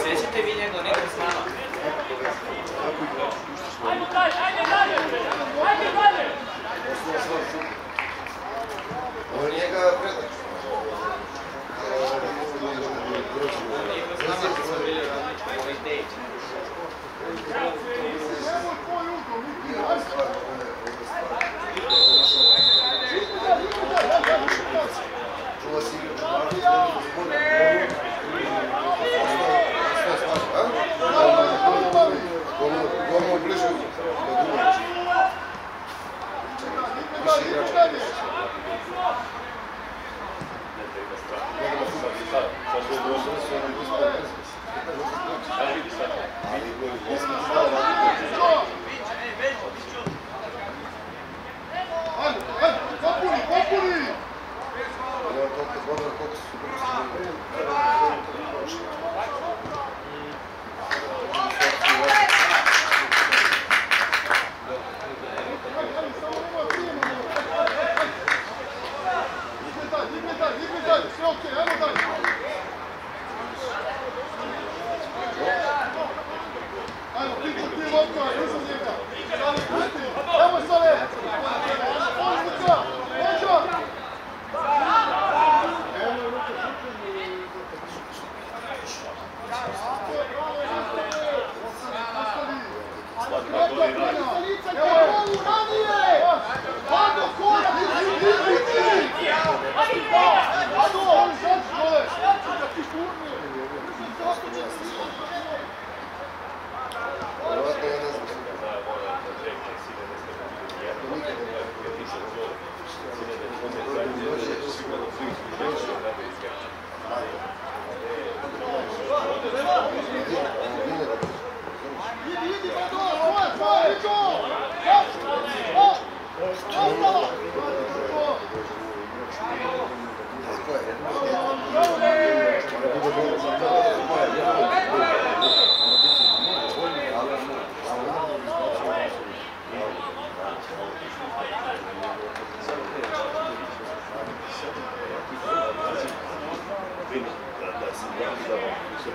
Sjećate vi njegov nekog s nama? Ajde dalje, ajde dalje! Ajde dalje! Ovo je njega predač. Niko s nama što smo bili radnički, ovo je Dejć. Čula si igra Govorimo bliže do Dubrovića. Više igrača.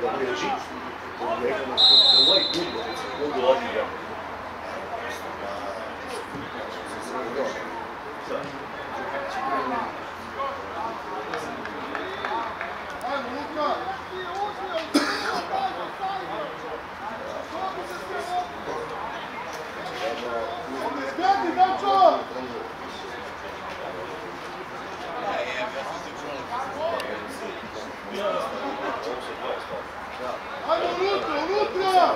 da pređi, nekako ovaj budu odmira. Ajmo, Luka! Zgradi, Dačo! Ajmo, unutra, unutra!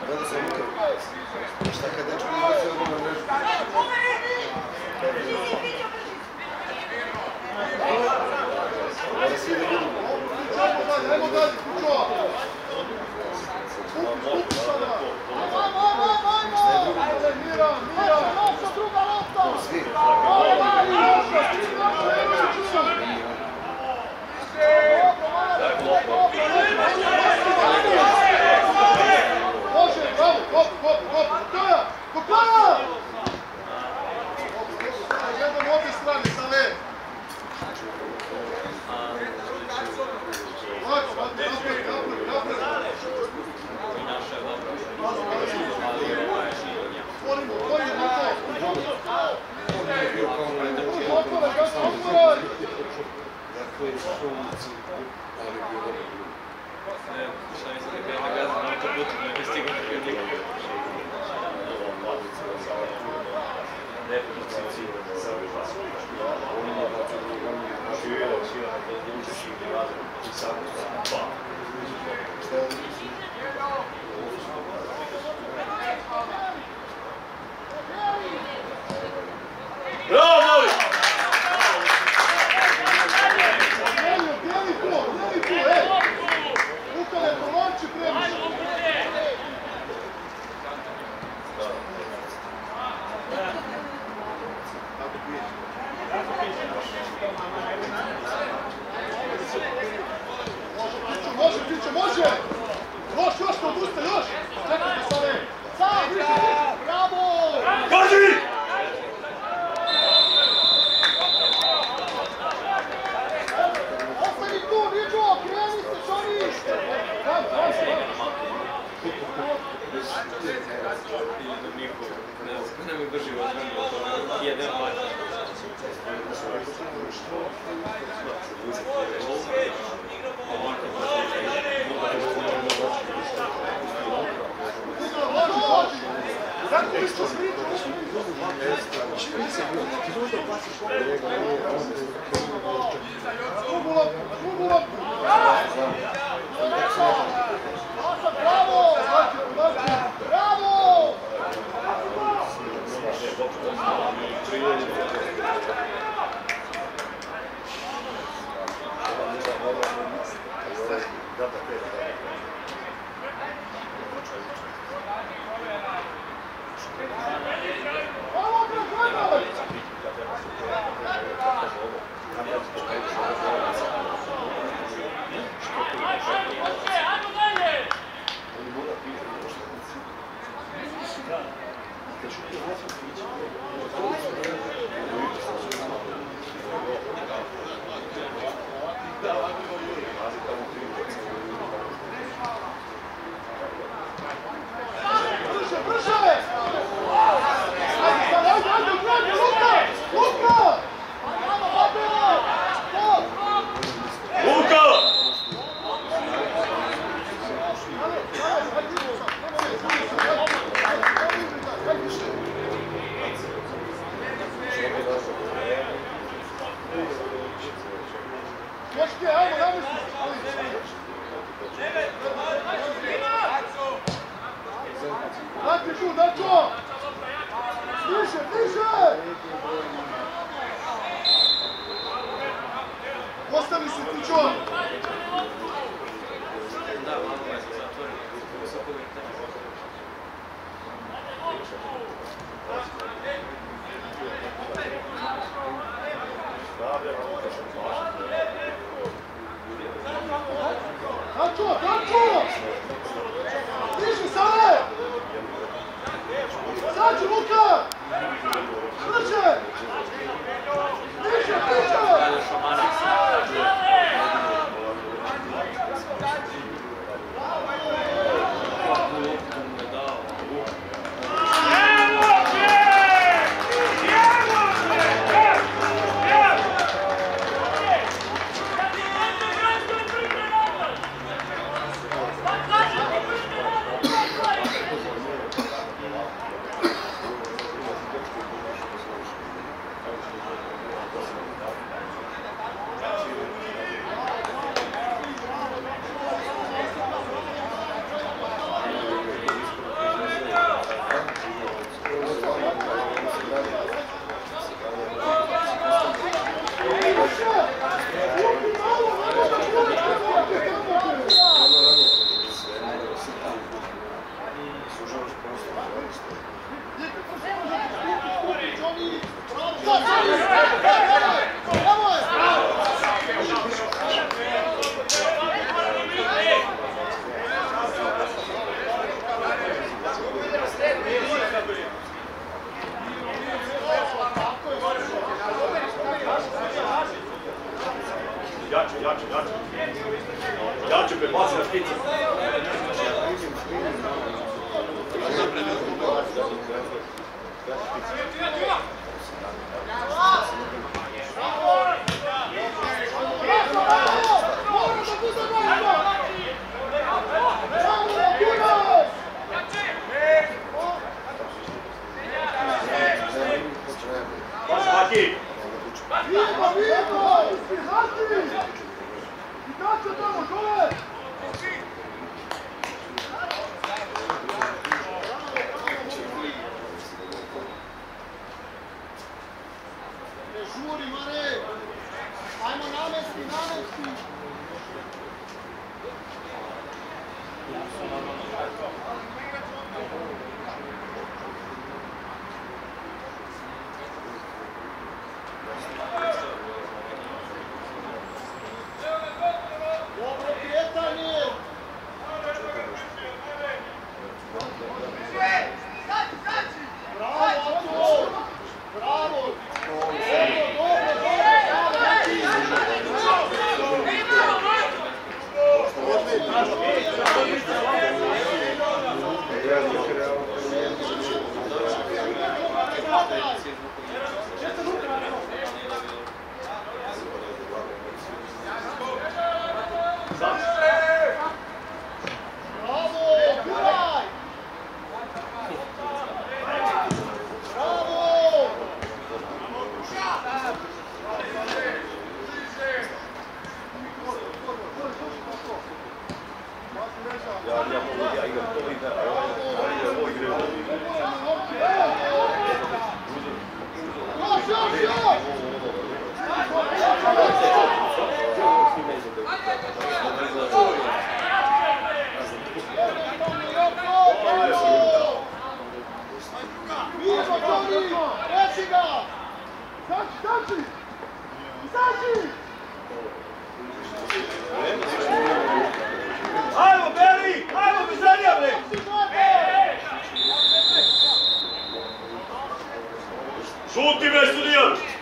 Gleda se Luka. Šta kad dečko izbacio ovo na mrežu? Mora svi da budu. Ajmo dalje, kućo! Kupi sada! Ajde, Mira! Noša, druga lopta! Svi. Može, bravo, hop, Kokoja! Kokoja! Jedan obje strane, Sale! Otvorimo na to! Otvoraj, Gašo, otvoraj! Dakle, što ulici, ali bio dobro bilo. Šta mislite kada je nagazan na autoputu, ne stigao prije nikada. Bravo, Novi! Bijeli tu, ej! Luka ne polanči previše! Može, Piće, može! Još, ne odustaj, još! Čekajte, Sale! Sam, više! Bravo! Kaži! Ostani tu, Niđo, kreni se, Šoni! Tam. Ne mi drži odvrnio to, jedan mač. Kako isto slično? Drugu loptu! Bravo! Bravo! Postavi se ti čovjek! Da, malo je zatvoren. Visoko uvijek tamo. Jače prebaci na špicu. Ajmo, Beri! Ajmo, Bizanija, bre! Šuti, bre, sudija!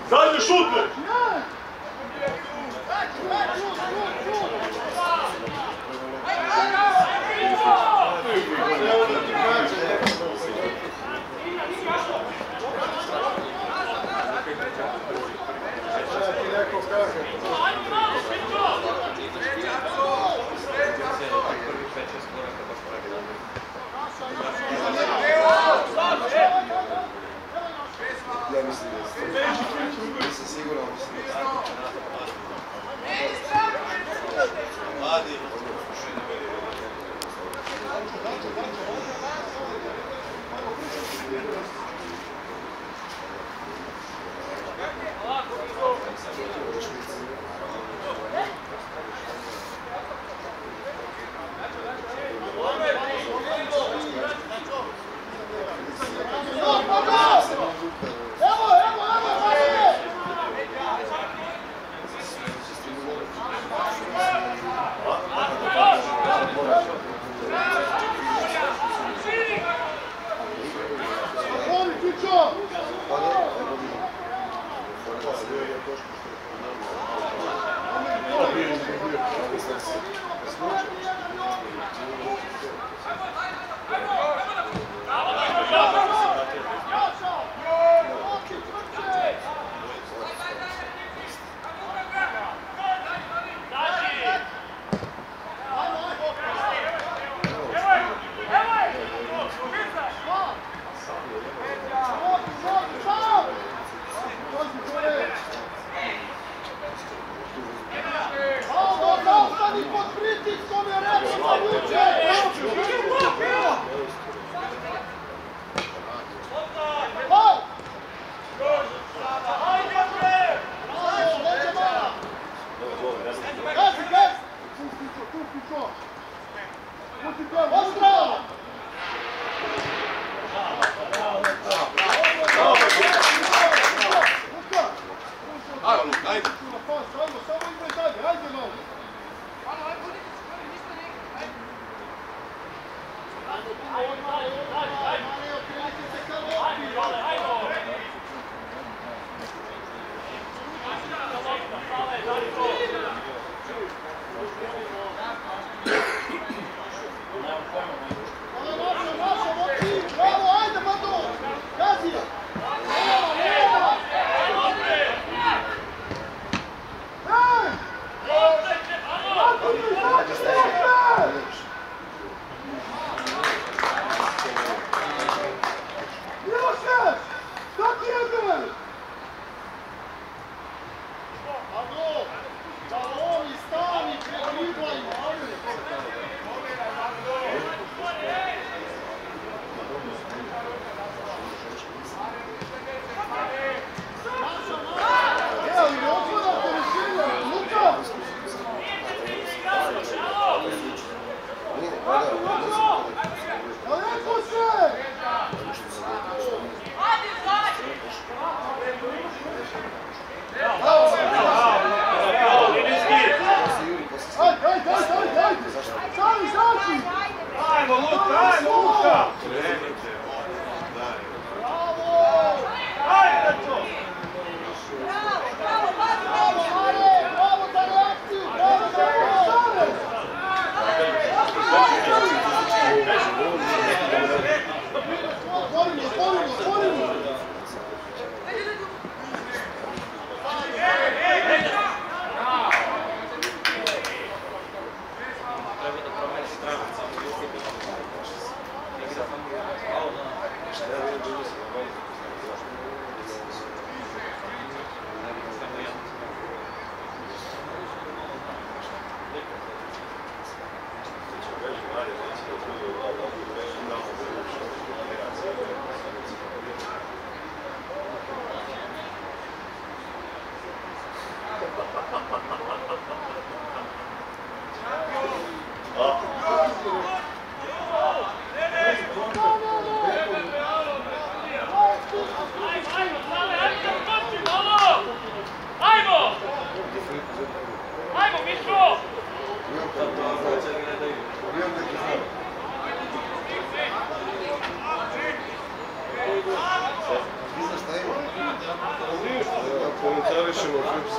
Zadnji šutne! Ja mislim da je nisam siguran, mislim da je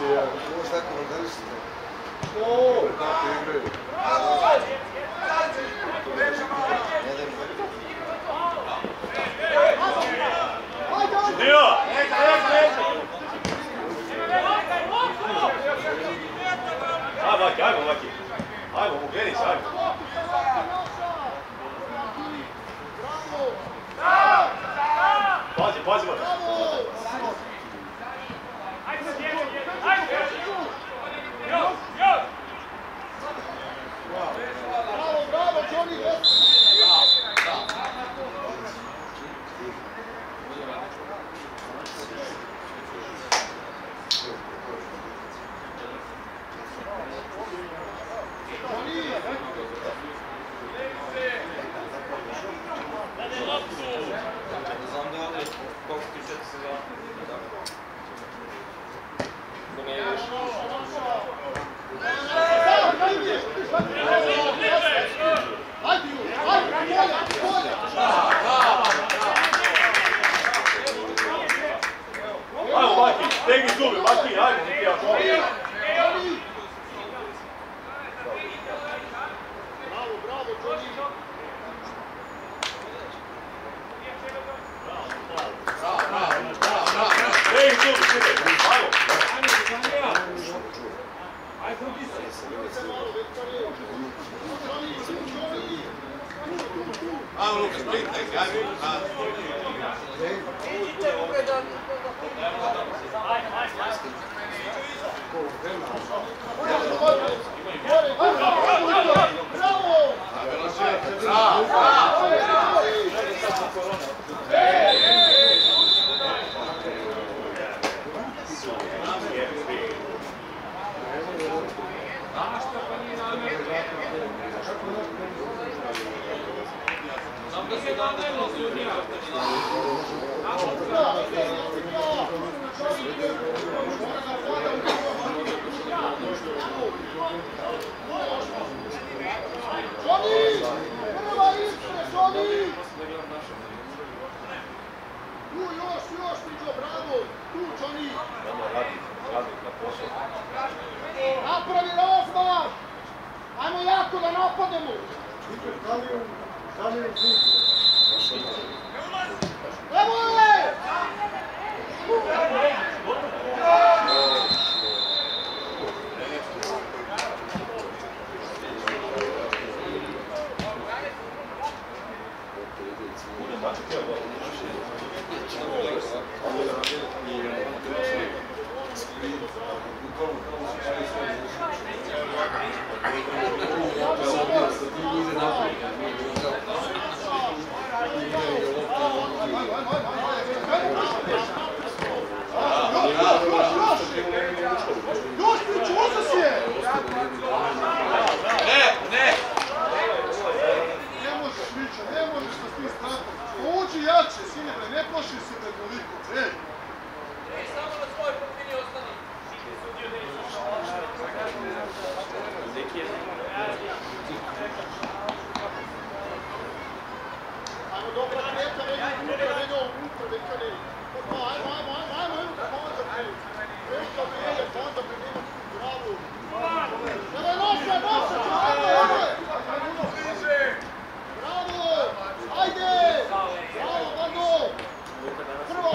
Ovo šta komentarišite? Kako igraju? Dio! Ajmo, Maki, ajmo, Maki. Ajmo, Mugenić, ajmo. Pazi, pazi, Maki. Bravo, bravo, Johnny! Ajmo, Maki, stegni zubi, Maki, ajmo, ti ja šlo. Bravo, bravo, Johnny! Stegni zubi, šutaj, ajmo. Ajmo, Lukas, pritaj, ajmo. Napravi razmah! Ajmo jako da napademo! Evo je! Još pričuza si je! Ne! Ne možeš više, ne možeš sa tim stratom. Uđi jače, sine bre, ne plaši se bre toliko, ej! Samo na svoj profili ostani. Ajmo dobra neka, unutra, neka ne. Ajmo, fonda bre. Neka bre, fonda bre, nema bravo. Evo je noša, bravo! Bravo! Ajde! Bravo, Vando! Prvo!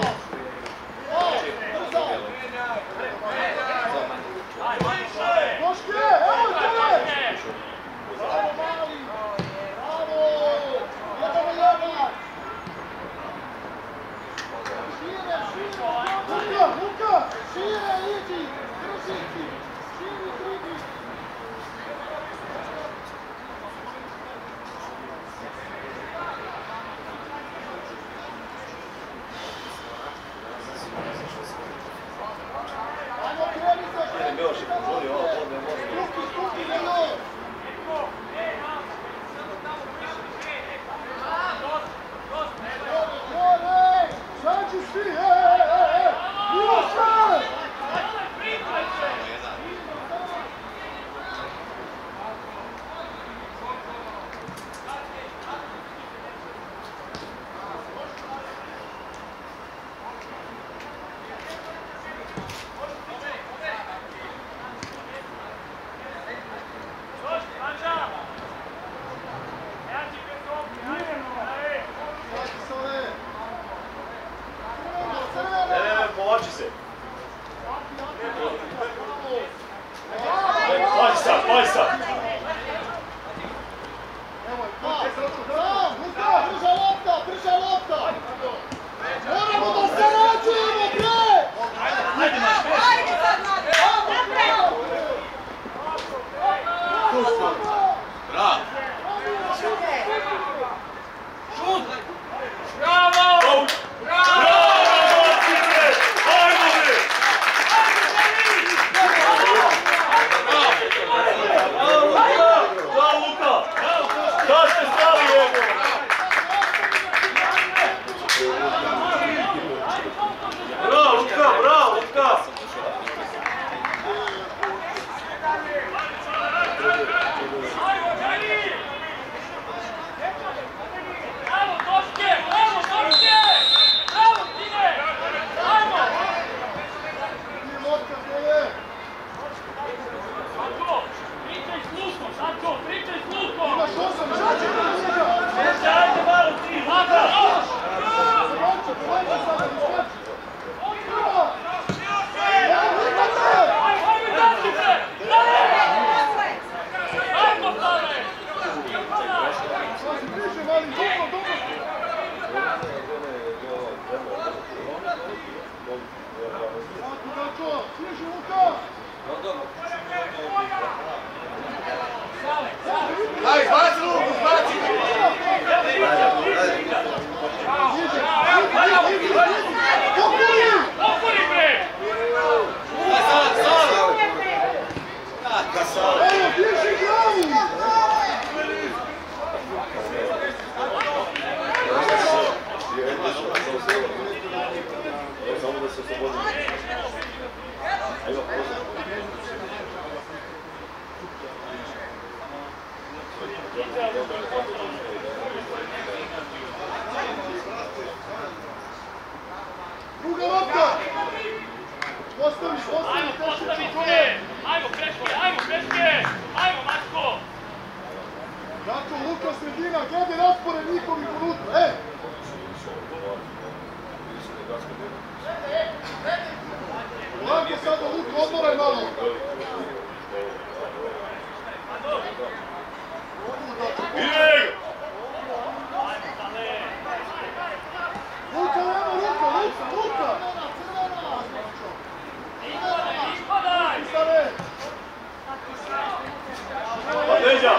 slobodno. Ajmo, pozor. Druga lopta! Postavi, postavi! Ajmo, Kreške! Ajmo, Mačko! Jako, Luka sredina, gledaj raspored njihovih unutra, Lako sada Luka, odmoraj malo! Luka, nema Luka! Ispadaj! Leđa!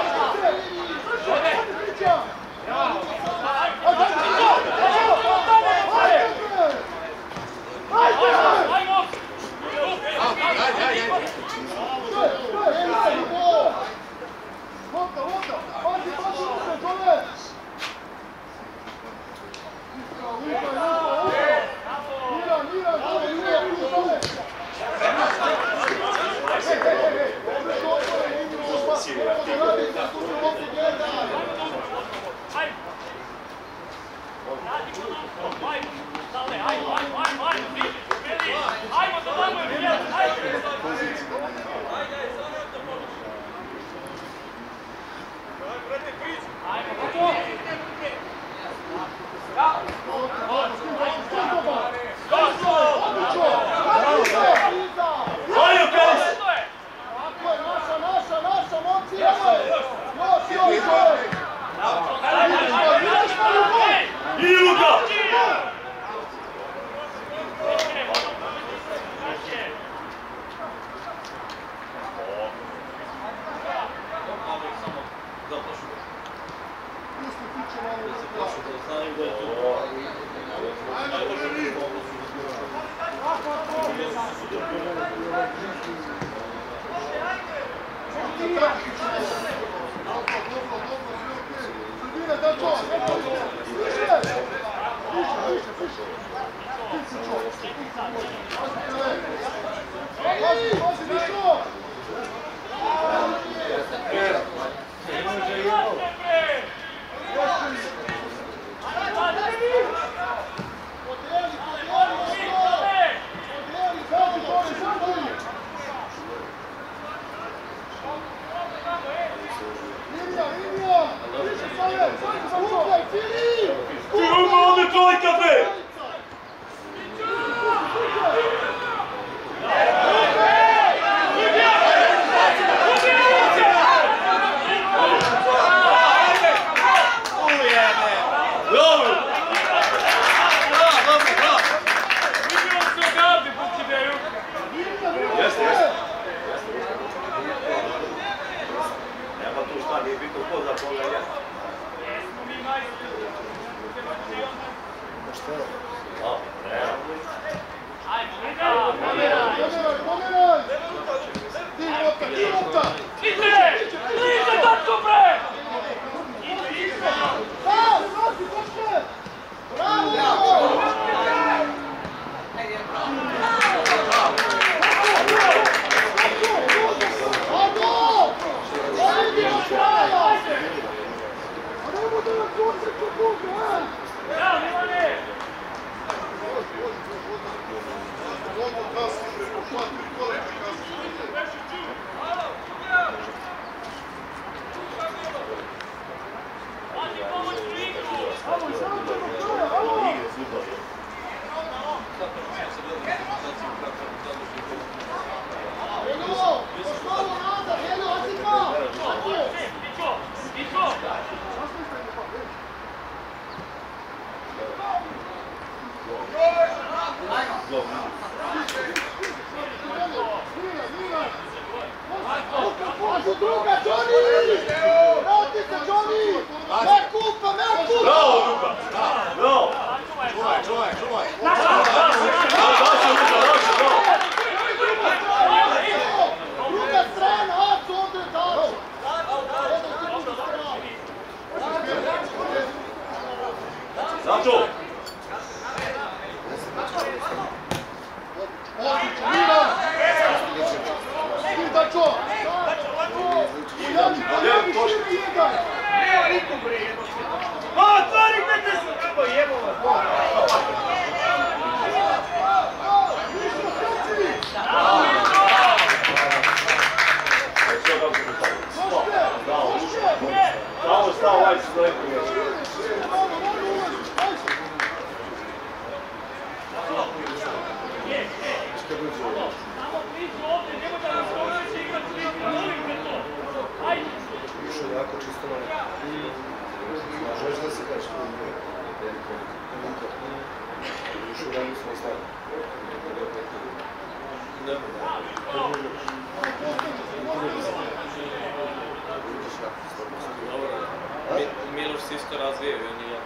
Miloš se isto razvijaju, on je...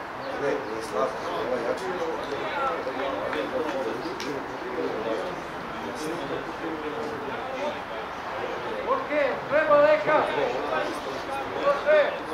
Ne, nije Slavko, ovaj jači. Okej, treba leka! Proste!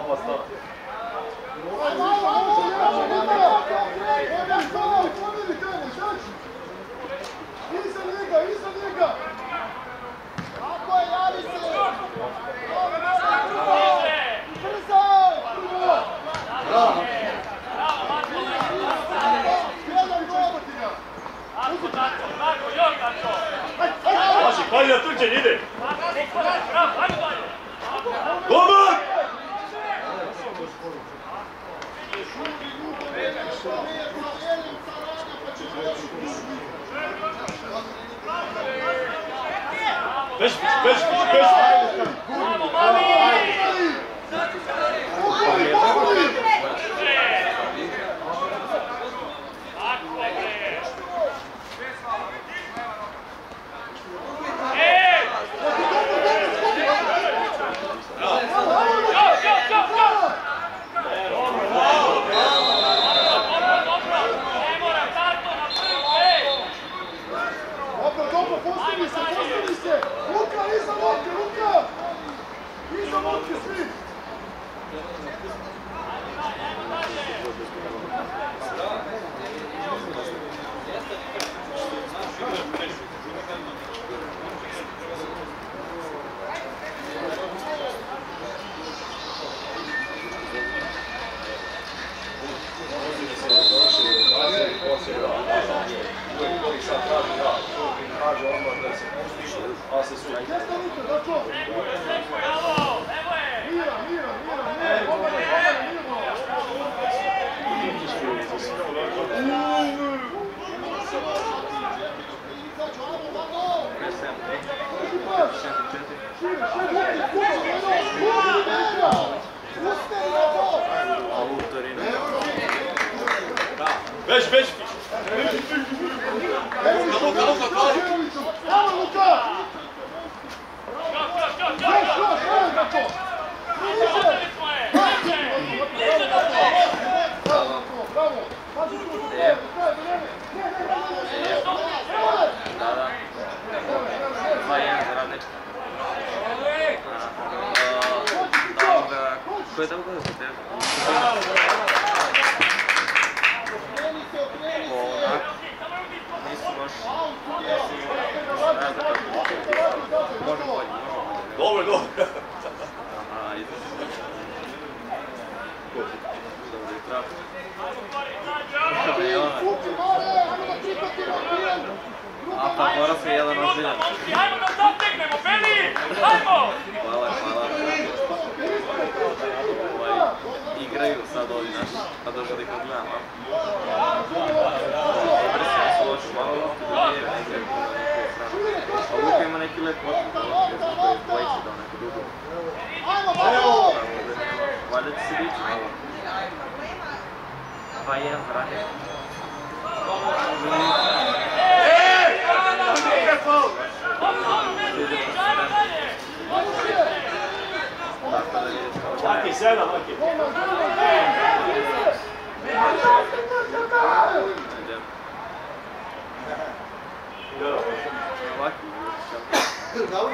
Opa, stop. Paši, pali na trčanje, ide! Dobar! Beži! Dobro, postavi se! Luka, iza lopke svi! Beži! Ko je dao gol za tebe? Nisu baš... Možemo bolje. Dobro. Aha, izgleda. Dobro je traf. A pa mora se jedan ozbiljan. Hajmo da zategnemo, Beli! Hajmo! Hvala. Igraju sad ovi naši, pa došli da ih odgledam, a? Impresivno su loši, malo lopti do lijeve, ne igraju na neku stranu. A Luka ima neki lep potpun da lopti, jer koji je pleći dao neku dugu. Valjda će se dići malo. 2-1 za Radnje. Maki, 7, Maki.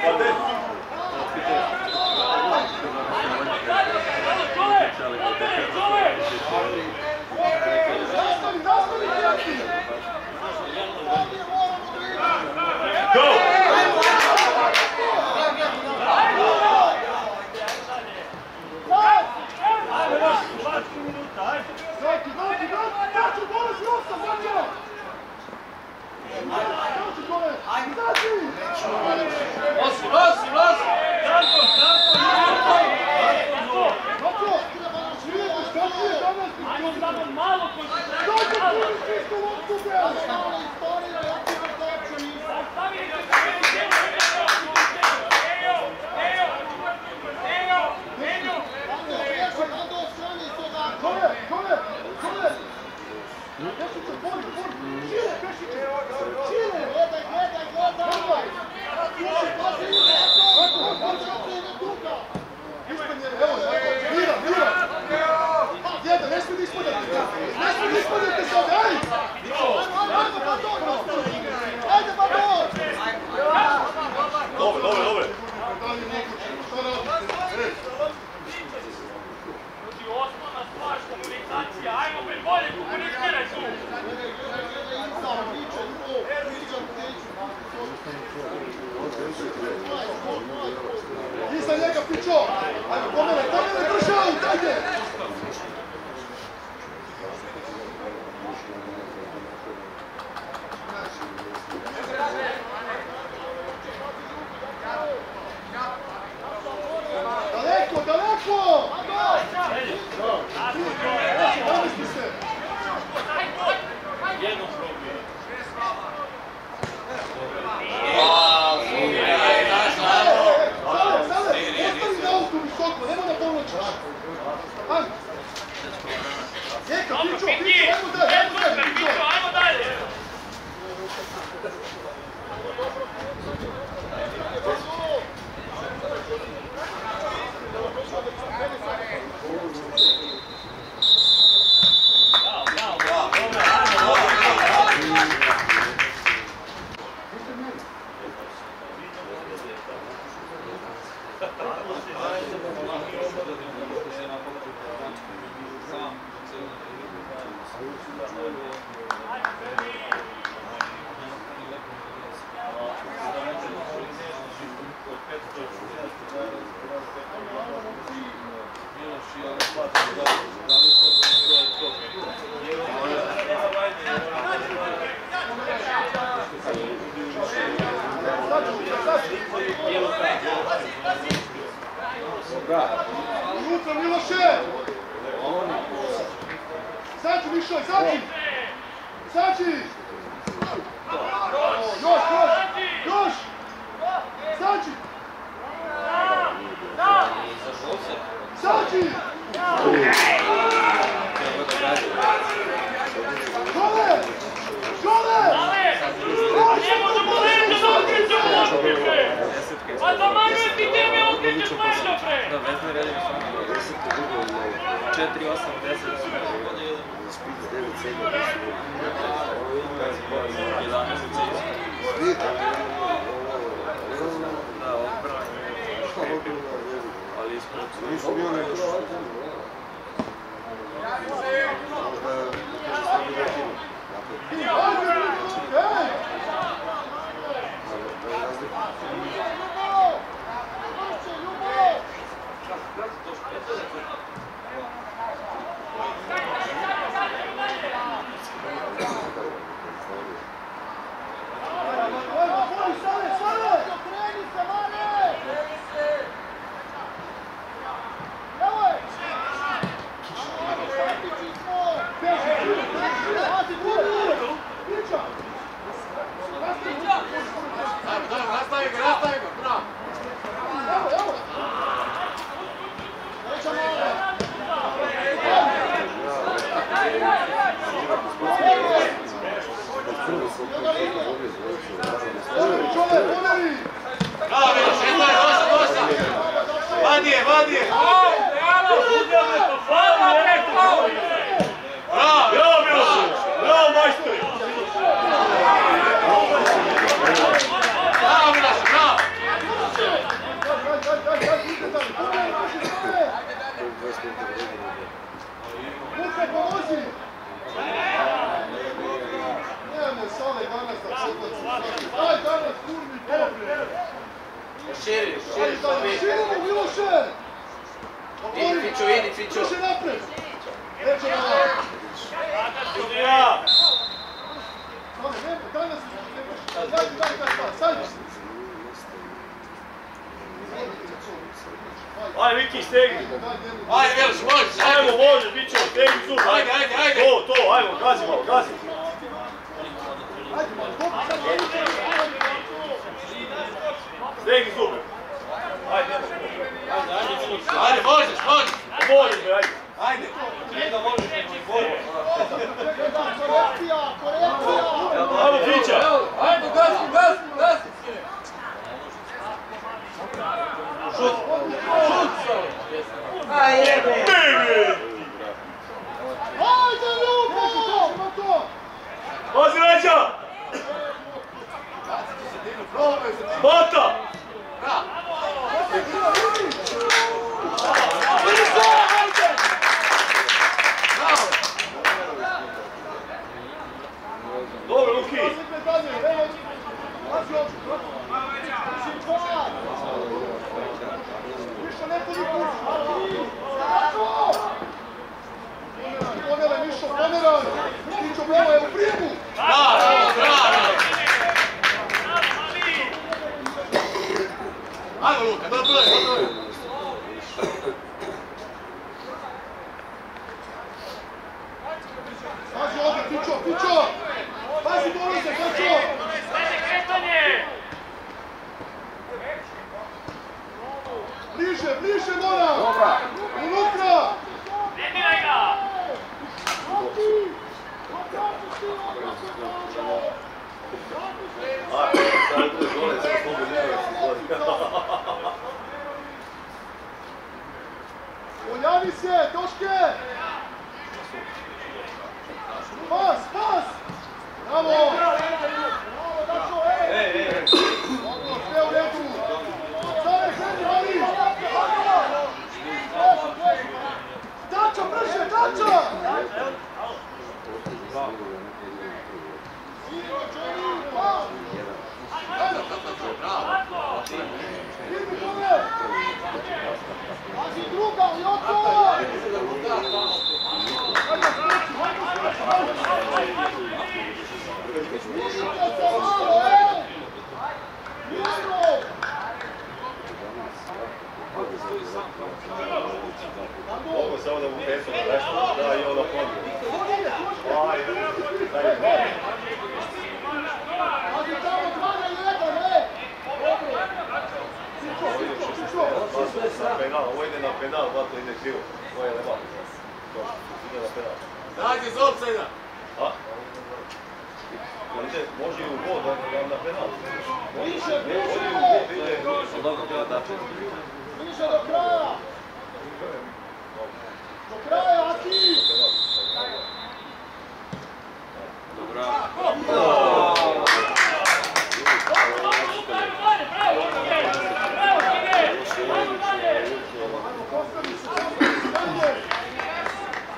Gledaj! Unutra, Miloše! Sači, Mišo, sači! Sači! Još! Sači! Sači! Žole! Žole! Ne možemo reći da okrećemo lopti, bre! Pa zamanjuje ti tebe, okrećeš mreža, bre! Da, vezno redimo samo 4, 8, 10, 9, 7, 11, da, odbranje, ali ispred su. Nisu bio nego što. Ajde, Viki, stegni! Ajde, Veliš, možeš! Ajmo, možeš, bit ćemo, stegni zub! Ajde, ajde, ajde! To, ajmo, gazi malo, gazi! Stegni zube! Ajde, ajde, možeš, možeš! Možeš, be, ajde! Ajde! Njega možeš, bolje! Korekcija, korekcija! Ajmo, Fića! Ajmo, gazi, gazi, gazi! Šut! Ajde! Ajde, Ljubo! Pazi, Ređa! Bata! Dobro, Luki! Ponele, Mišo, ponele! Mišo, bravo, evo prijemu! Bravo, bravo! Ajmo, Luka, dobro je, dobro je! Pazi ovdje, Pićo, Pićo! Pazi dolaze, Pićo! Bliže, bliže mora! Dobra! Unutra! Ne diraj ga! Poljavi se, Toške! Pas, pas! Bravo! Bravo, Dašo, ej! Dobro, sve u redu! Stave, kreni, vali! Dača, brže, Dača! Idi dole! Pazi druga, Joko! Mišite se malo, ej! Mirno! samo da mu pesu da nešto da i onda pođe. Ajde, daj. Ali tamo 2-1, ne! Penal, ovo ide na penal, zato ide krivo. Ovo je leva. Ide na penal. Dajte iz offside-a! A? Može i u god, na penal. Bliže! Bliže do kraja! Do kraja, Aki! Dobra.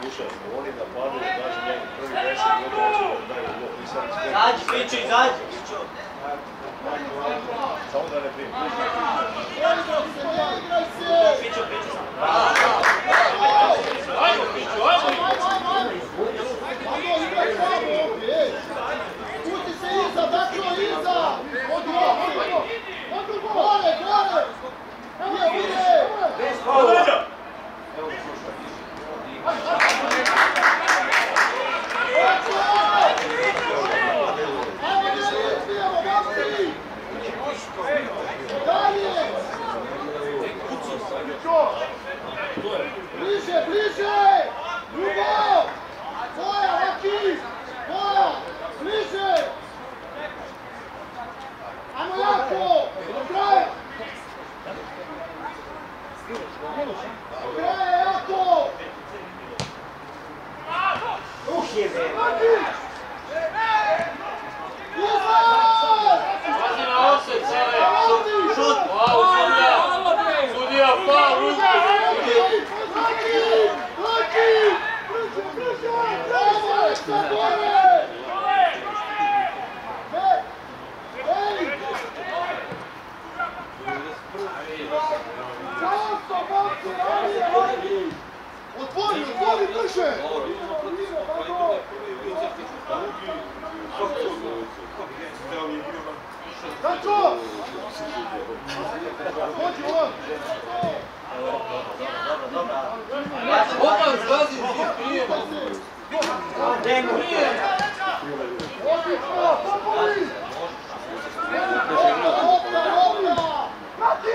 Slušaj, oni napadaju, znači njegu prvi 10 godina daju gol. Izađi, Pićo, izađi! Samo da ne primi. Igraj se! Pićo, Pićo sam. Ajmo, Piću, ajmo! Ajmo, igraj samo ovdje! Pusti se iza, dakle iza! Gore, gore! Nije, Dođa! Bliže, bliže! Ljubav! Tvoja, Aki! Tvoja! Bliže! Ajmo jako! Do kraja! Do kraja jako! Je, be. Pazi na offset, Sale! Šut! Wow, sudija! Sudija, faul, ruku! Otvori, otvori, brže! Dačo! Dođi on! Opa, zgazi, zid prije. Nemo. Odlično, popoli! Opta, opta! Mati!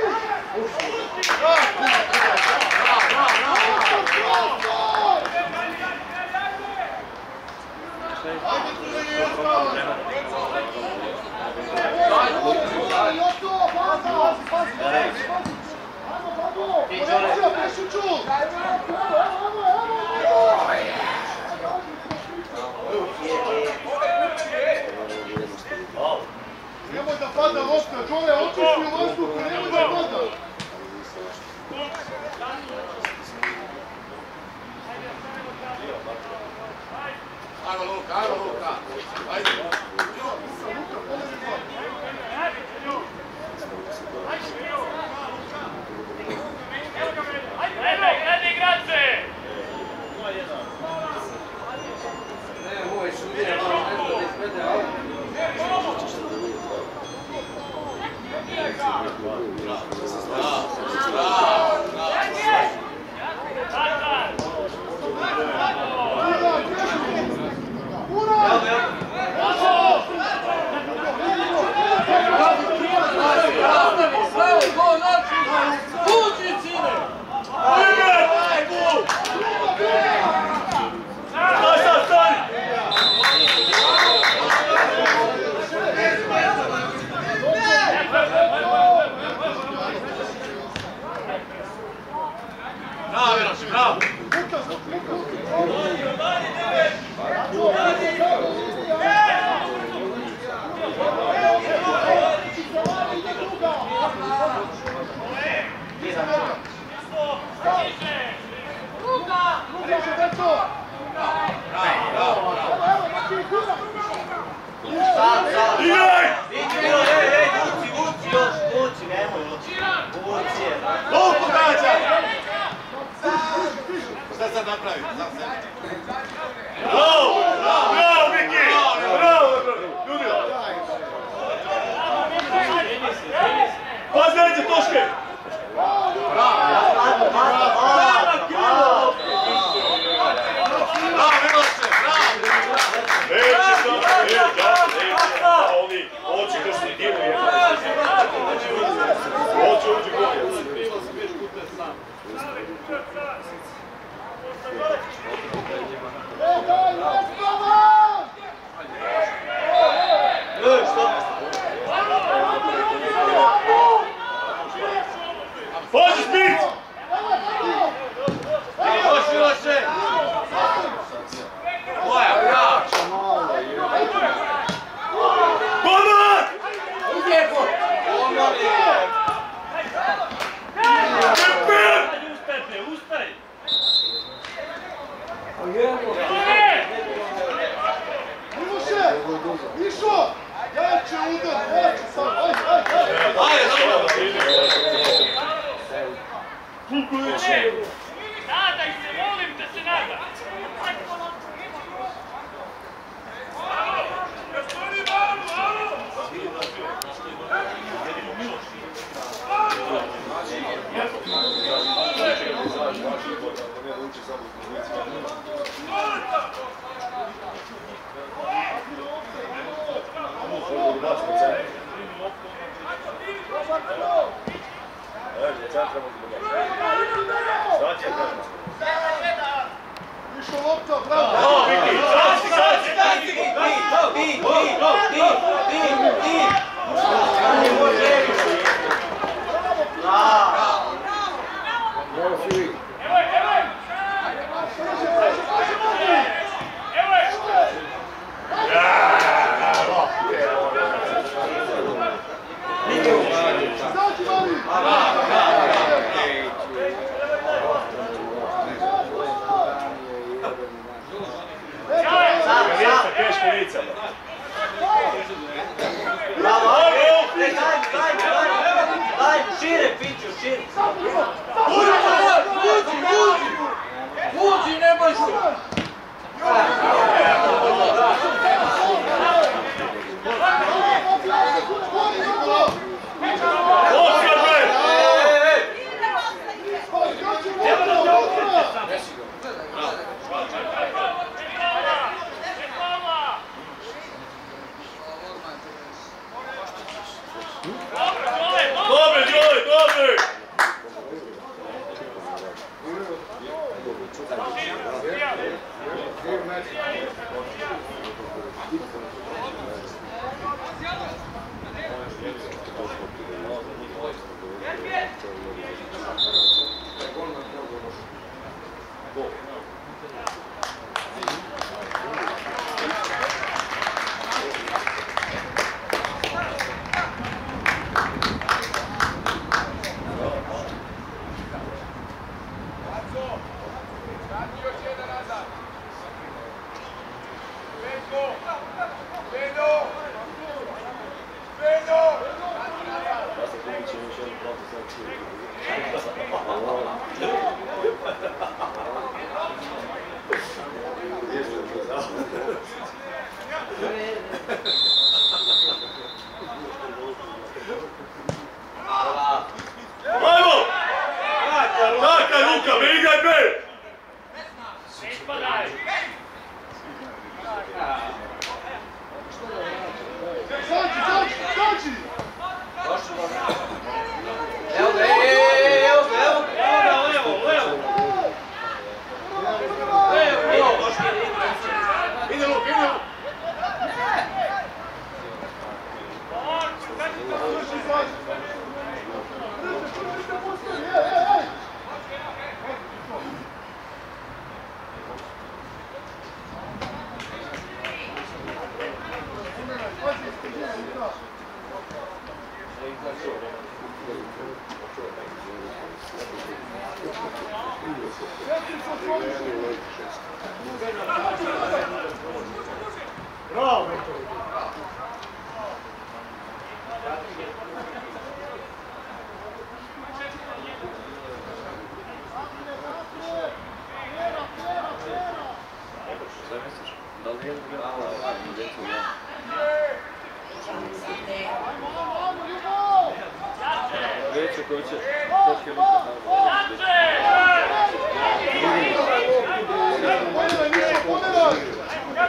Nemoj da pada lopta, Đole, očiši u vazduhu, nemoj da pada! Ajmo Luka, ajmo Luka! Ajde! Ajde, igrače! Ne, ovo je šudija, malo nešto da izgleda, ali... Bravo, Miloš, bravo! Vuci, nemoj. Vuci je. Luku gađa! Šta sad napravi? Bravo! Bravo, Miki! Bravo! Ljudi! Pazi, neće točke! Bravo, bravo, bravo. Dobro! Jače udar, jače sad, ajde! Nadaj se, molim te se nadaj! Išao lopta, bravo! Bravo, Filip. Zađi, Mari! Daj, šire, piću, šire. Uđi, ne boj šut. Dobre, Đole, dobre! Ajmo! Taka ruka, me igraj be! Zađi! Evo ga, evo ga. Ide luk, ide luk! Bravo! Da li je bravo, djecu ja? Veće ko će točke luka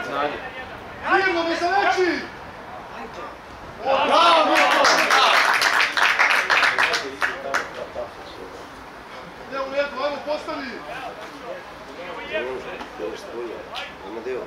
znanje. Mirno, ne se reći! Bravo, Mirko! Ne u redu, ajmo postavi! Dobro stoji, nema deo.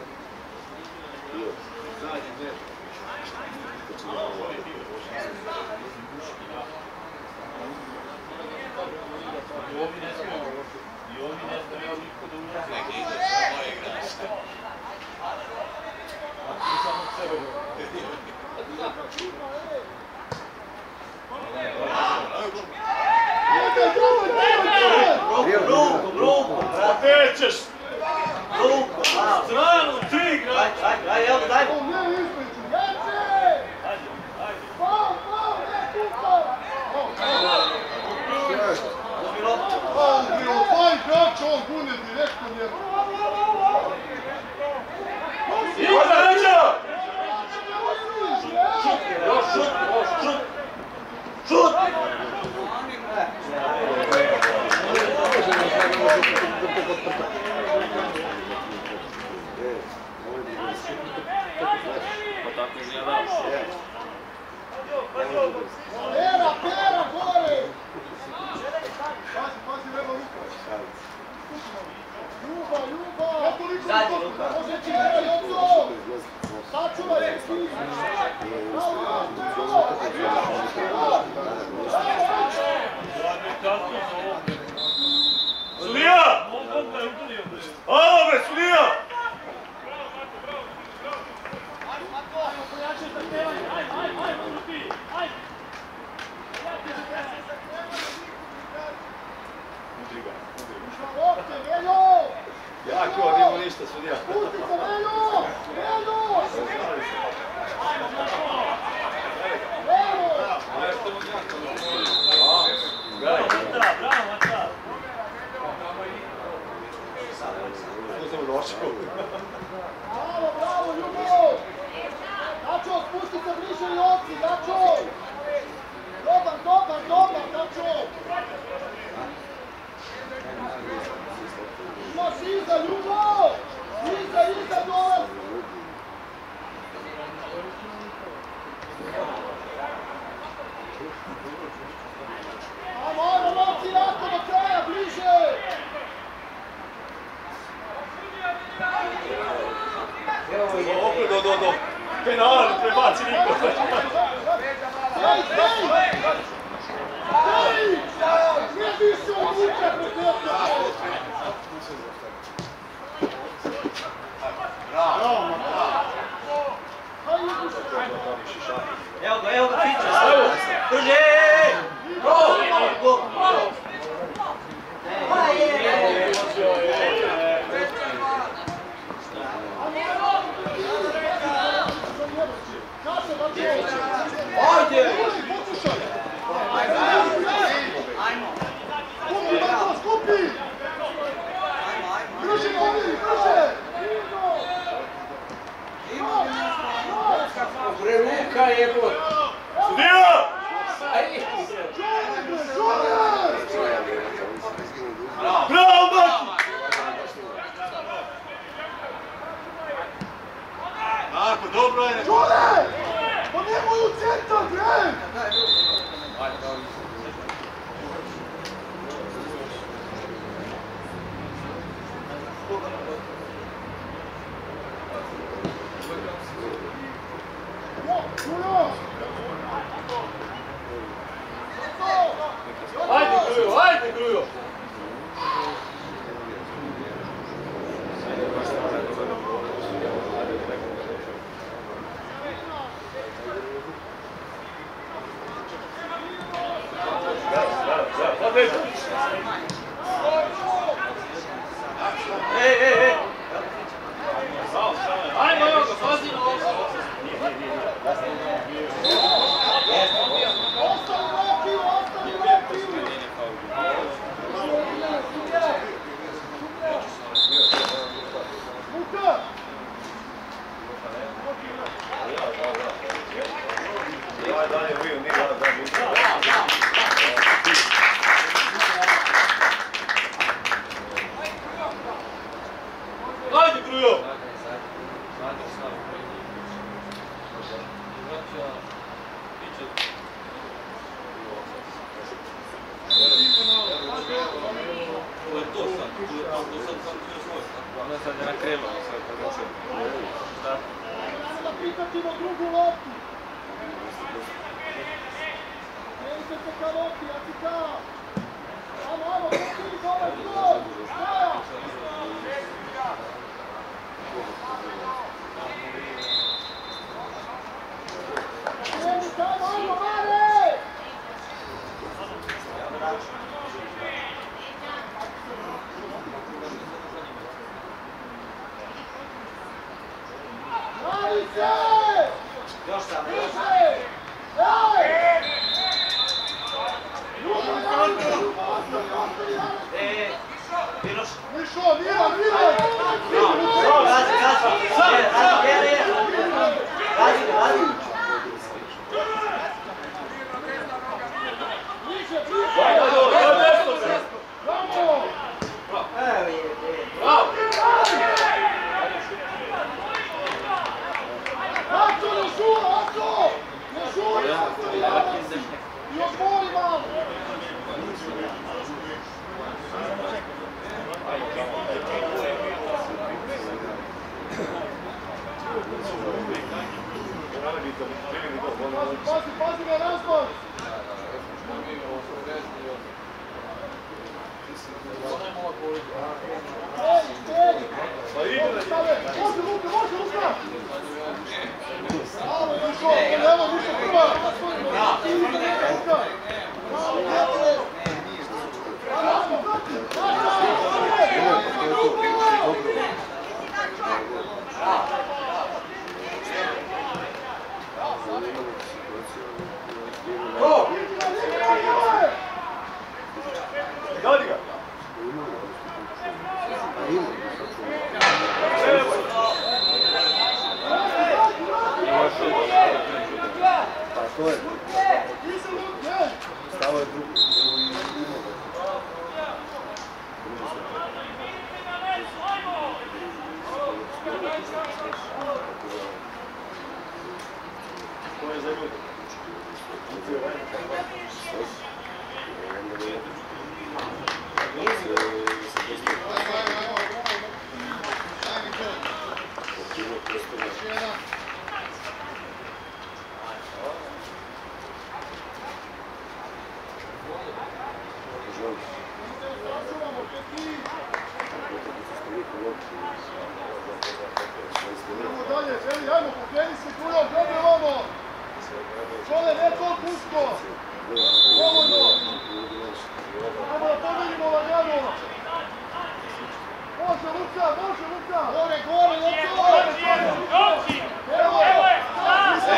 Ruku, Nećeš! ruku, Stranu, ti igraj! daj, evo ga, daj. O, ne, između! Jače! Šut! Pa tako izgleda. Pera, gore! Pazi, nema Luka. Ljuba! Zadnji Luka. Može ti vera, Joco! Sačuvaj se ti! Sudija! Alo bre, sudija! Jaki ovo, nimo ništa, sudija. Pusti se, Veljo! Veljo! Bravo, Ljubo! Dačo, spusti se bliže i ovci, Dačo! Dobar, Dačo! Imaš iza, Ljubo! Iza, dolazi! Ajmo, momci, jako do kraja, bliže! Opet do penala, prebaci niko. Stej! Nije više od Luka pretekla! Evo ga, Fića! Brže! Go! Ajde! Pokušaj! Skupi! Brže, brže! Bre, Luka jebo! Sudija! Bravo, Maki! Marko, dobro je! Čure! Pa nemoj u centar, bre! Ajde, Grujo! Ej! Ajmo, pazi na ovo! Ajde, Grujo! Ovo je to sad, ono sad je na krilo, sad prvo šta? Da prihvatimo drugu loptu. Neće se ka lopti, ja ti kao. Ajmo, ti dole, gol! Kraja! Kreni tamo, ajmo, Mare! Radi se! Još sam. Bliže! Daj! Miloš. Mišo, Miran! Gazi. Pazi na razbor! Pa ide na njih. Može Luka! Bravo, Mišo, evo Mišo prva! Gadi ga! Pa to je. Stavo je drugo. Ko je za ljudi? Ajmo, pokreni se Kulo, dobro vamo! Čole, ne to pusko! Dovoljno! Ajmo da pobedimo lagano! Može Luka! Gore, Luka! Evo je! Pazi!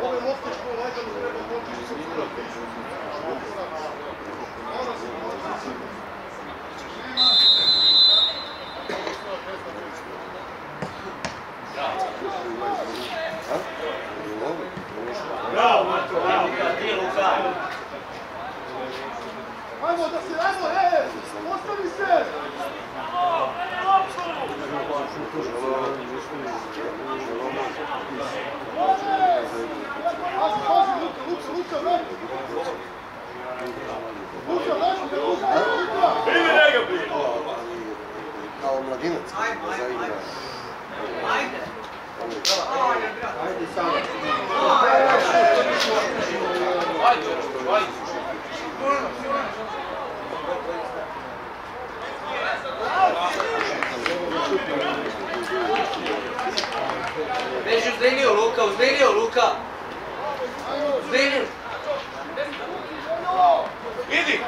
Ove lopte što lagano treba početi se kurati. Bravo, Mato! Ajmo, postavi se! Pazi, Luka, vrati! Vidi njega prije! Kao mladinac, da zaigra. Ajde sam. Beži uzdenio Luka! Uzdenio! Idi!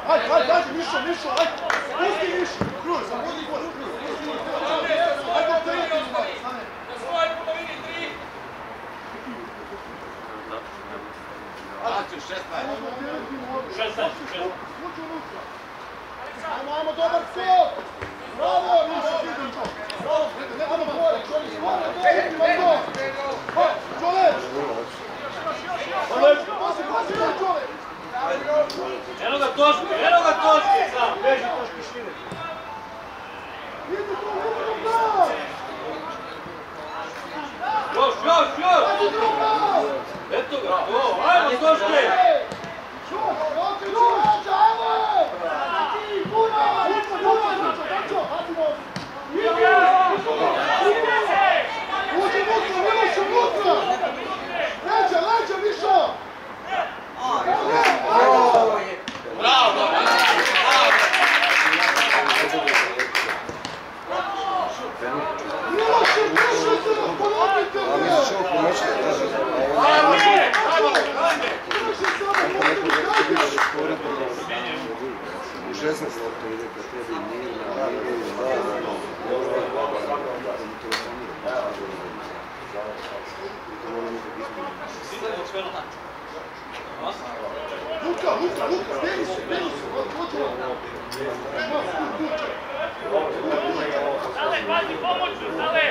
Ajde, Mišo, ajde! Pusti Mišo! Kruz, zavodi gore, ajde, prijeti izbaj! Svoj polovini 3. Aću 16. Ajmo, dobar skok! Bravo, Mišo, idem to! Ne damo gore, Čole! Pazi, Čole! Eno ga točki sam! Beži točki šire! Idi to, Još! Eto ga, ajmo točke! Leđa, Mišo! Bravo! A misliš ovo pomoćne, U 16 to ide kad tebi mirno, Pazi, pomoću, stale!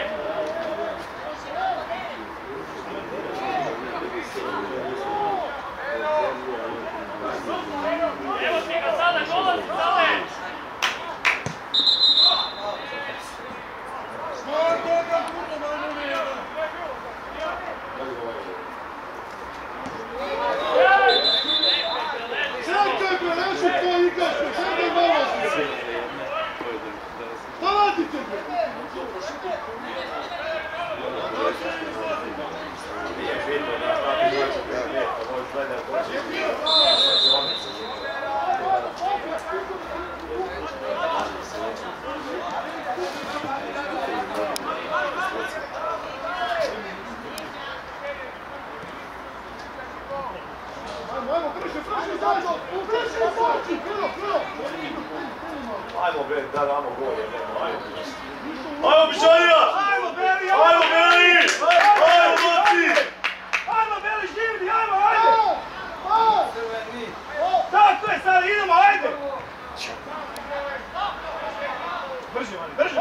Evo ti ga sada, golac, stale! Čekaj, preleži to igračko, čekaj malo! Šta radite? Ajmo, brže, zajedno! Brže, moći! Krilo! Ajmo bre, damo gol, ajmo Bišarija! Ajmo Beli! Ajmo Mati! Ajmo Beli, živni, ajmo, ajde! Tako je sad, idemo, ajde! Brži, Mani, brži!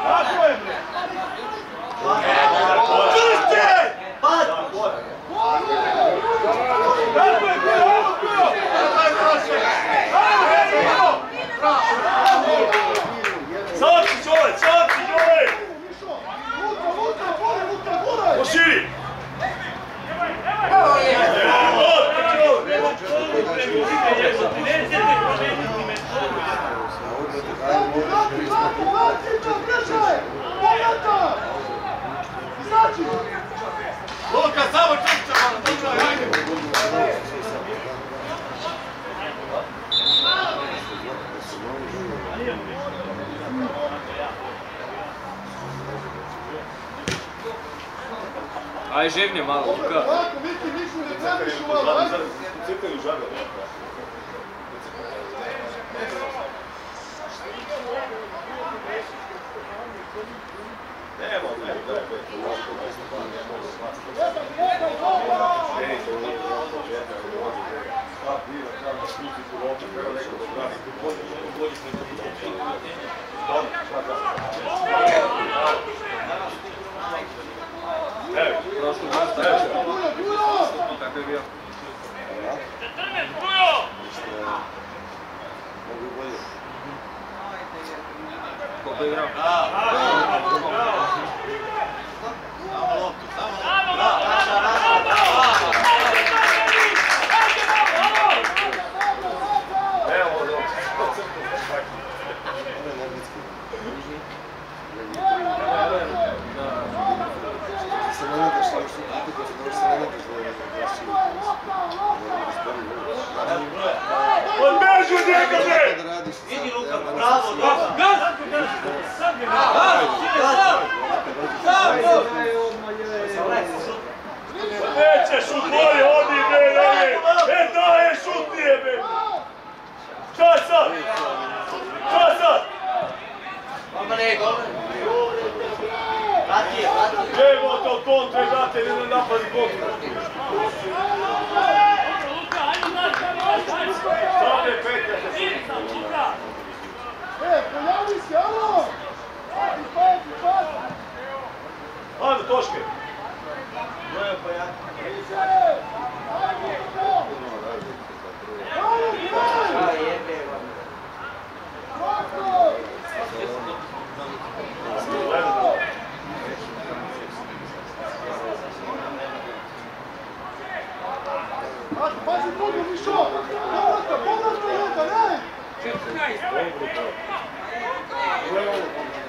Tako je bre! Kršće! Tako je, bilo! Savci, čovjek! Poširi! Luka, samo čušća, ajde! Aj, živnje malo, Luka. Ovako, Miki, ne trebaš u malo, ajde! Crkaju žaga. Nemo, Kako je bio? 14, Bujo! Mogu bolje. Koliko je igrao? Odbežu njega bre! Idi Luka, bravo, Luka! Neće šutnije, odi bre, daje šutnije bre! Šta sad? Mama ne, gol! Vrati je! Evo to kontre, date, ne napadi kontre. Luka, ajde ajde! Sada je Petra. Luka! Pojavi se, alo! Pazi! Ajde, Toške. Pazi, drugo, Mišo! Povratka, Luka, ne!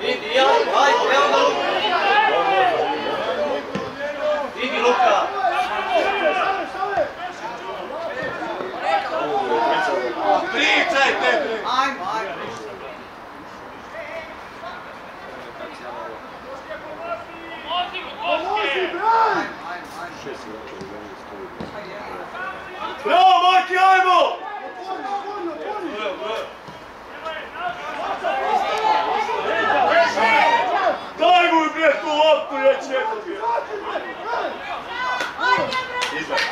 Idi, ajde, evo ga Luka! Idi Luka! Pričajte! Ajmo! Pomozi mu, Pomozi, Toške! braj! Bravo, Maki, ajmo! Daj mu bre tu loptu, ja ću jedno bre! Izvaj!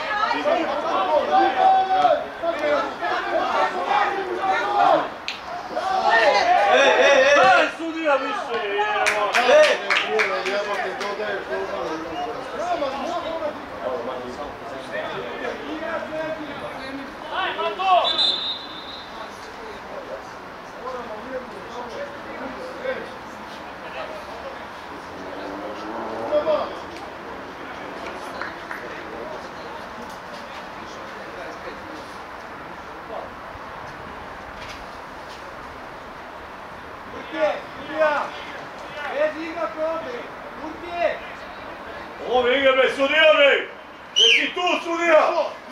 bre, sudija bre! Jesi tu sudija?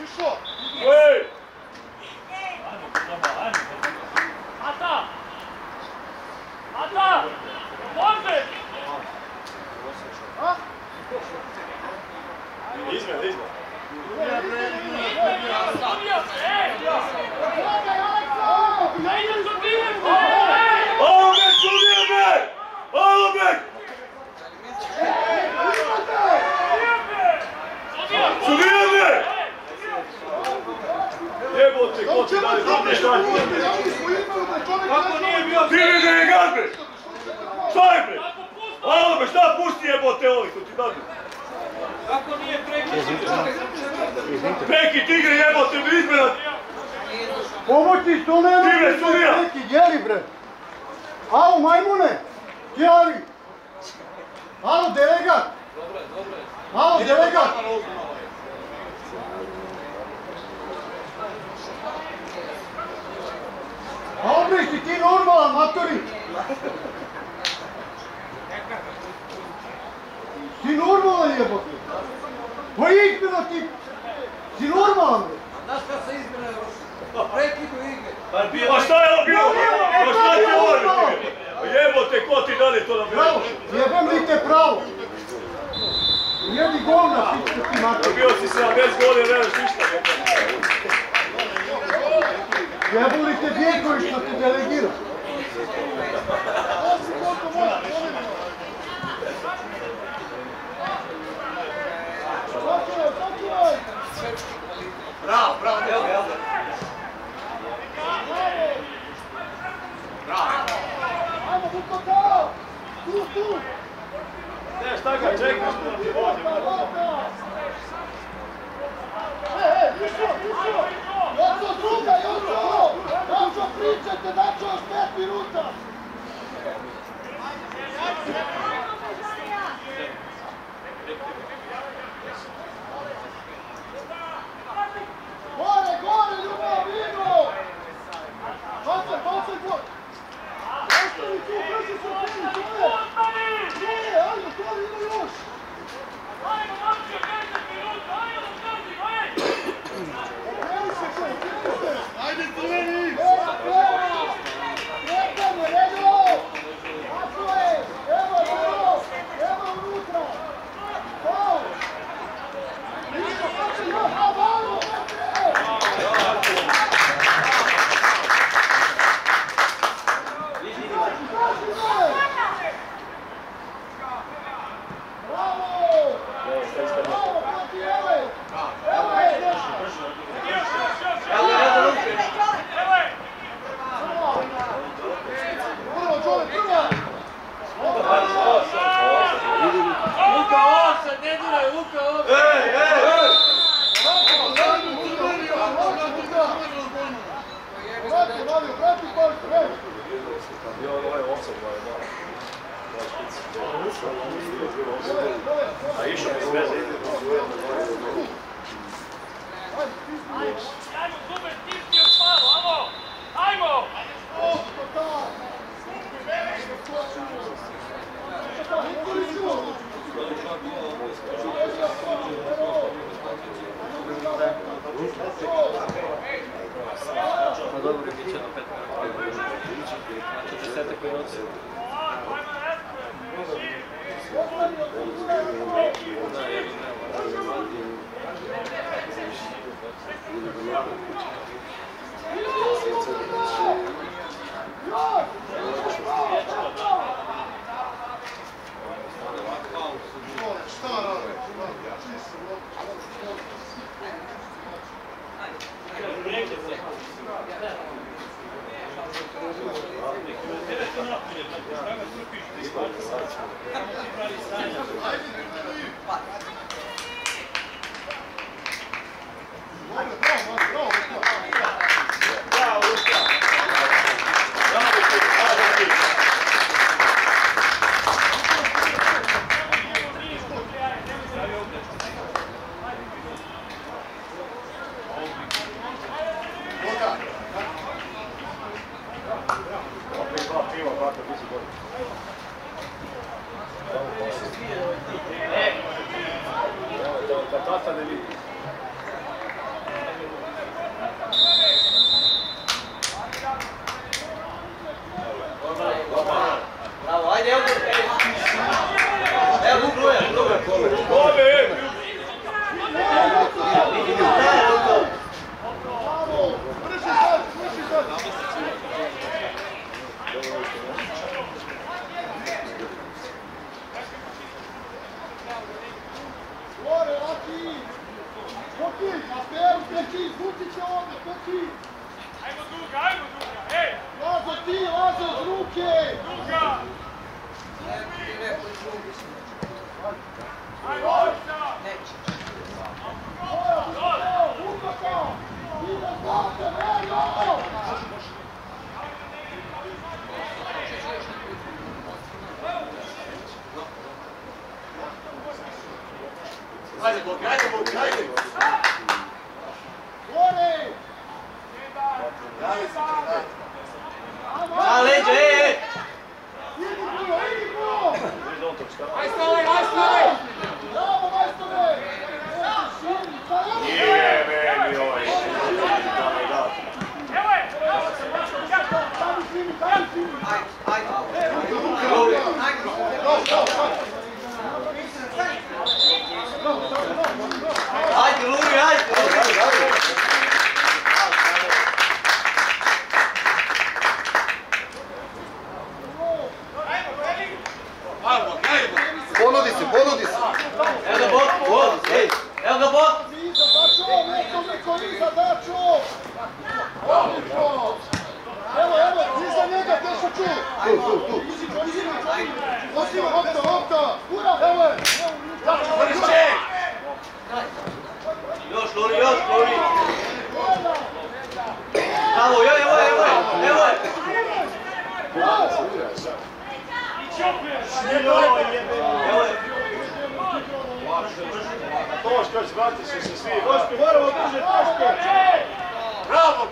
Išo! Ej! Ata! Ata! Može! Izme. Alo bre, sudija bre! Alo bre! Sudija bre! Jebote, ko ti dali drugi štanj? Kako nije bio? Ti mi da je gaz bre! Šta je bre? Alo bre, šta pusti jebote ovi ko ti dali? Kako nije prekid? Prekid igre jebote bre, izmenat! Pomoći što nema Ti bre, sudija! neki djeli bre. Alo majmune, djeli. Alo delegat. Alo delegat. Alo bre, si ti normalan matori. Si normalan jebote. Pa izmjena ti. Si normalan bre. Znaš kad se izmjena vrši? Prekidu igre. Pa šta je ovo bilo? Pa šta ti ovo bre? Jebote, ko ti dali to na Bravo, bilo? jebem li te pravo. Jedi govna, pička ti mater. Bio si 70 godina, nemaš ništa. Jebu li te Bjeković što te delegira? Bravo, evo ga. Ajmo, Vuko, kao! Tu! Ne, šta ga čekaš, što ti vodim? Išo! Joco druga, Joco! Joco, pričajte, daću još 5 minuta! Gore, Ljubav, igro! Bacaj, gore! Ostavi tu, brzo se okreni, to je! Ajde, to ima još! Ajmo, momče, 10 minuta, ajmo, skazimo, ej! Ajde, crveni! Kretanje, Redo! Tako je! Evo unutra! Wow! Ništa, hoće još, a malo! Bravo! Bravo, proti Ele! Evo je! Prvo, čovjek, prvo! Luka 8, ne diraj, Luka 8. Vrati, Boris, vrati! A išao mi sve za Ajmo, zube, stisni od spalu, alo! Ajmo! Pa dobro, bit će do 5 minuta. Znači 10 minuta. Šta rade? Bravo, ajde, evo ga. Evo ga, Gruja. Kome, Gore, Laki! Koki, Materu, Peći, Zutiće ovdje, Peći! Ajmo Duga, ej! Lazo ti, Lazo, z ruke! Duga! Ajmo, Ošta! Ukaka! Ide znate, Verno! Ajde, Boki, ajde! Gore! Na leđe, ej! Idi puno! Aj stavaj! Bravo, majstore! Širi, Nije meni ovaj da. Evo je! Stavi Širi, stavi Širi! Ajde, Luri, ajde! Ponudi se! Evo ga bok, ej! Evo ga bok! Iza, Dačo, neko iza, Dačo! Odlično! Evo, iza njega, Dešaču! Tu! Osima, lopta! Ura, evo je! Još, Luri! Bravo, evo je! Toškoć, vrati se svi. Toško, moramo držati Toško. Bravo!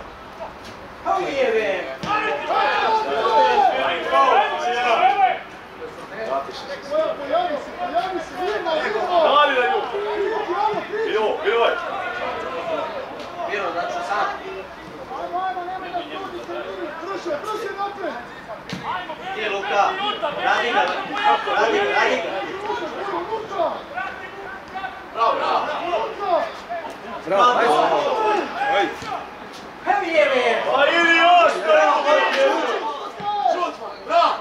Pojavi se, mirno! Dali na nju! Idemo, ovaj! Biro, da ću sad. Ajmo, nemoj da trudite, brže napred! Ti, Luka, radi ga! Bravo! Evo je! A ili još! Šut! Bravo!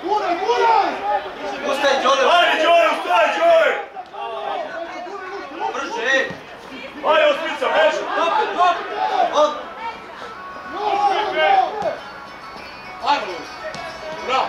Guraj! Ustaj, Đole! Ajde, Đole, ustaj, Đole! Brže, ej! Ajde, Ospica, beži! Hop! Ajde, bravo!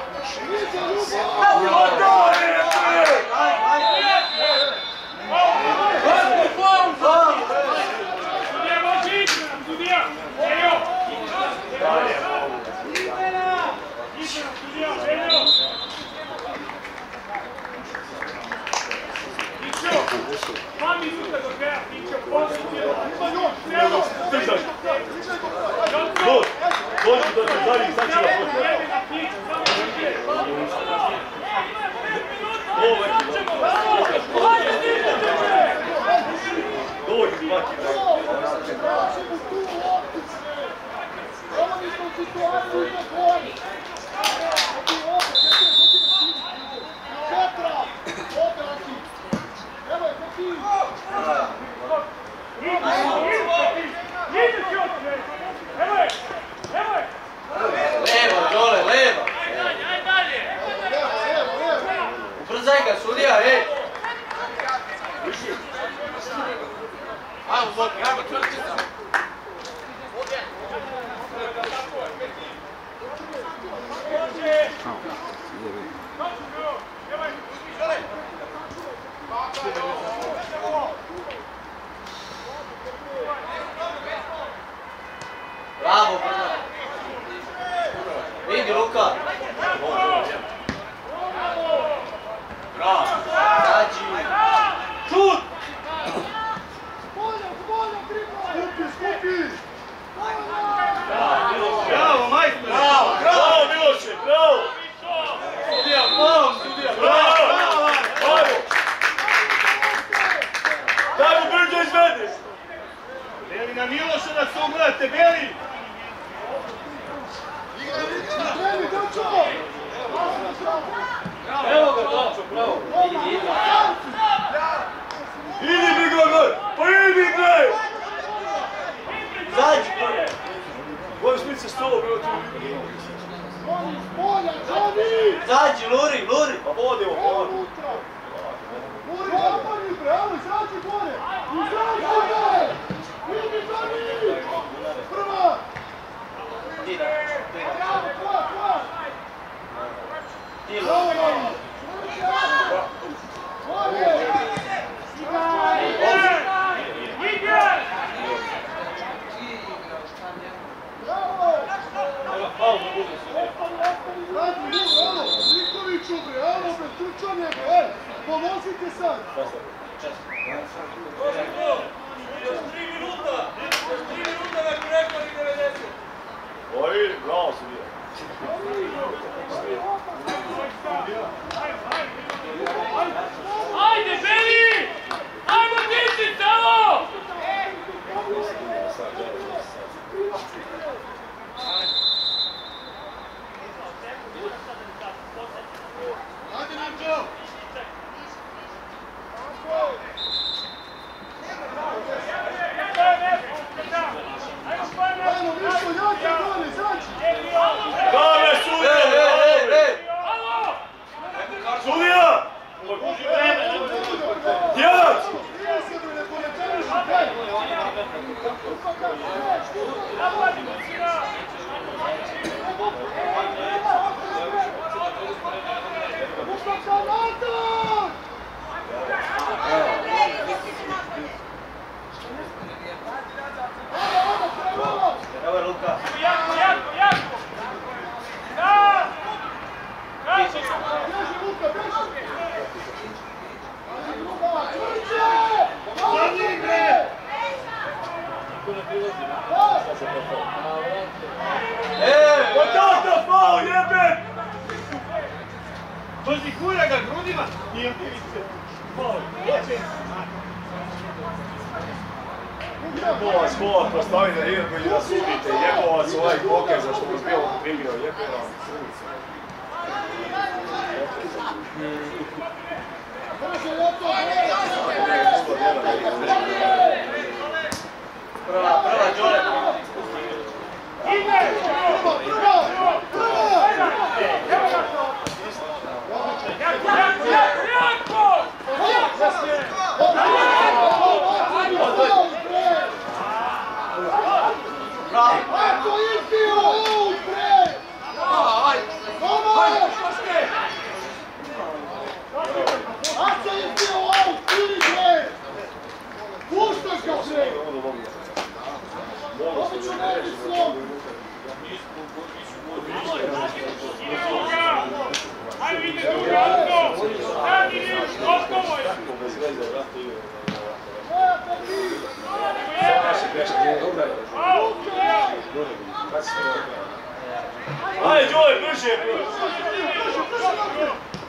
Dođi do zadnjih, sad će dođi, Maki. Evo mi smo u situaciju ide gori. Četra! Ovdje, Laki! Evo je, Peti! Levo, Đole, levo! Ubrzaj ga, sudija, ej! Ajmo, Boki, ajmo, čvršćica! Bravo, brzo! Vidi, Luka! Bravo! Zađi! Šut! Bolje, dribla! Skupi! Da, bilo Evo ga, Tomčo, bravo. Idi mi gol, pa idi gle! Zađi! Ovo je špice stolo, bilo tu. Zađi, Luri! Pa vodimo, vodimo. Luri, napani, bravo, izađi gore! Izađi gore! Idi Dani! Prva! Bravo, tva! Bravo, Dani! Gore! Nikoviću bre, alo bre, trčanje bre, pomozite sad! Još 3 minuta nakon rekordnih 90. Oj, bravo su bio. Ajde, Beli! Ajmo tići, telo! Ajde, Nančo! Ajmo, Miško, jaka gore, zađi! Dame, sudija! Sudija! Djelac! Evo je Luka. Jako! Da! Bježi, Luka, bježi! Pa tata, faul, jebem! Pazi, hura ga grudima! Nije Jebovac, kola postavi na igraku i da sudite. Jebovac ovaj pokez za što vas bio prigrio, jebovac. Prva, Đole. Ako izbio out, bre! Ako izbio out, idi, bre! Puštaš ga, bre! Ovo ću nebi slom! Ajde, ide drugi Anko! Stani, Niš, gotovo je! Ajde, Đole, brže!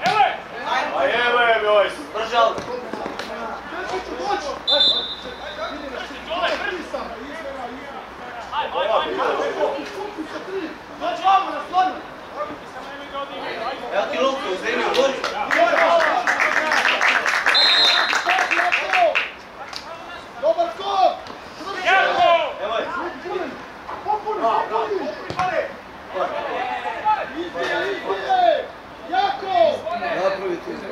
Evo je! A evo je, boj! Držal. Evo ti loptu, uzemi u vodu. Dobar skok! Jako! Evo je. Izbije! Jako!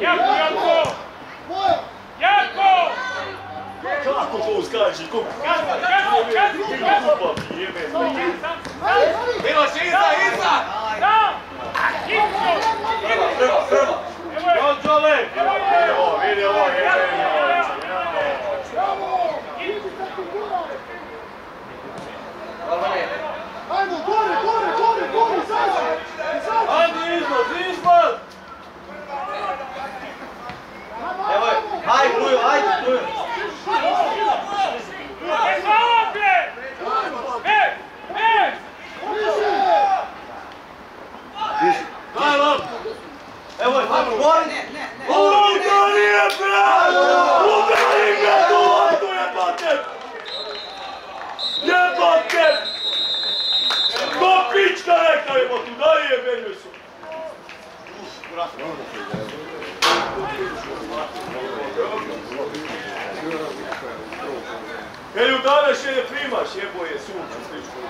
Jako! Moja! Jako! Kako to uskače? Miloš, iza! Da! Isto! Prva. Evo, Đole! Evo, vidi ovo, Ajmo, gore, izađi! Ajde, izlaz! Evo je. Ajde, Grujo, Grujo. Ne zalaplje! Daj loptu! Evo je, gori! Luka nije pravo! Luka nije gledu loptu, jebate! Jebate! Ko pička neka jebotu, daj jebenu su! Jer udaraš je ne primaš, jebo je sunce, slično.